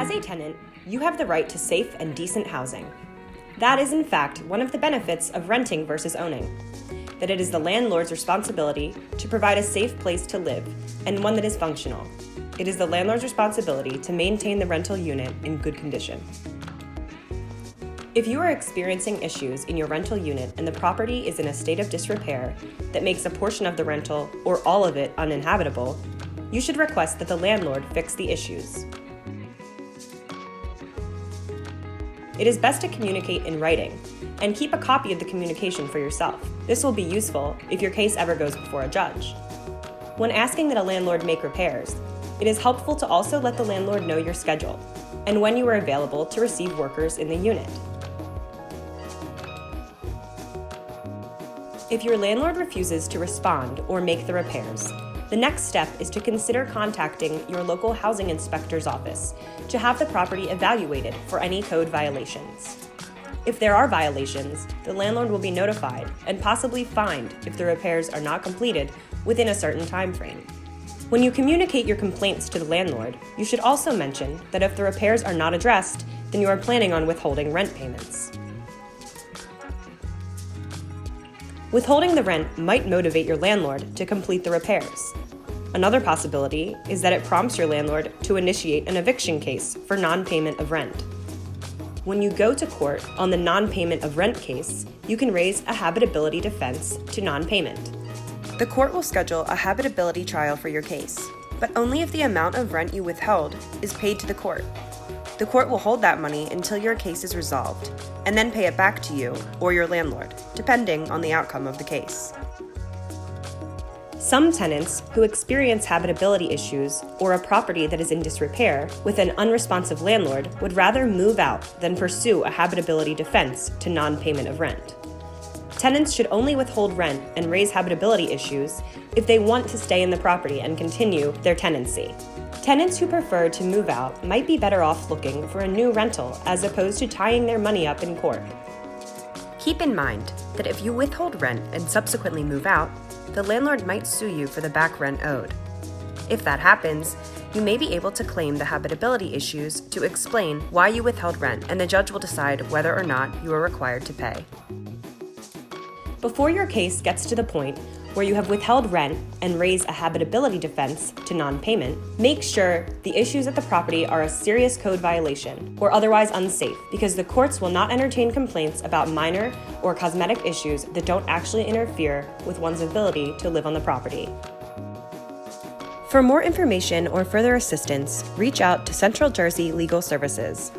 As a tenant, you have the right to safe and decent housing. That is, in fact, one of the benefits of renting versus owning, that it is the landlord's responsibility to provide a safe place to live and one that is functional. It is the landlord's responsibility to maintain the rental unit in good condition. If you are experiencing issues in your rental unit and the property is in a state of disrepair that makes a portion of the rental or all of it uninhabitable, you should request that the landlord fix the issues. It is best to communicate in writing and keep a copy of the communication for yourself. This will be useful if your case ever goes before a judge. When asking that a landlord make repairs, it is helpful to also let the landlord know your schedule and when you are available to receive workers in the unit. If your landlord refuses to respond or make the repairs, the next step is to consider contacting your local housing inspector's office to have the property evaluated for any code violations. If there are violations, the landlord will be notified and possibly fined if the repairs are not completed within a certain time frame. When you communicate your complaints to the landlord, you should also mention that if the repairs are not addressed, then you are planning on withholding rent payments. Withholding the rent might motivate your landlord to complete the repairs. Another possibility is that it prompts your landlord to initiate an eviction case for non-payment of rent. When you go to court on the non-payment of rent case, you can raise a habitability defense to non-payment. The court will schedule a habitability trial for your case, but only if the amount of rent you withheld is paid to the court. The court will hold that money until your case is resolved, and then pay it back to you or your landlord, depending on the outcome of the case. Some tenants who experience habitability issues or a property that is in disrepair with an unresponsive landlord would rather move out than pursue a habitability defense to non-payment of rent. Tenants should only withhold rent and raise habitability issues if they want to stay in the property and continue their tenancy. Tenants who prefer to move out might be better off looking for a new rental as opposed to tying their money up in court. Keep in mind that if you withhold rent and subsequently move out, the landlord might sue you for the back rent owed. If that happens, you may be able to claim the habitability issues to explain why you withheld rent, and the judge will decide whether or not you are required to pay. Before your case gets to the point where you have withheld rent and raise a habitability defense to non-payment, make sure the issues at the property are a serious code violation or otherwise unsafe, because the courts will not entertain complaints about minor or cosmetic issues that don't actually interfere with one's ability to live on the property. For more information or further assistance, reach out to Central Jersey Legal Services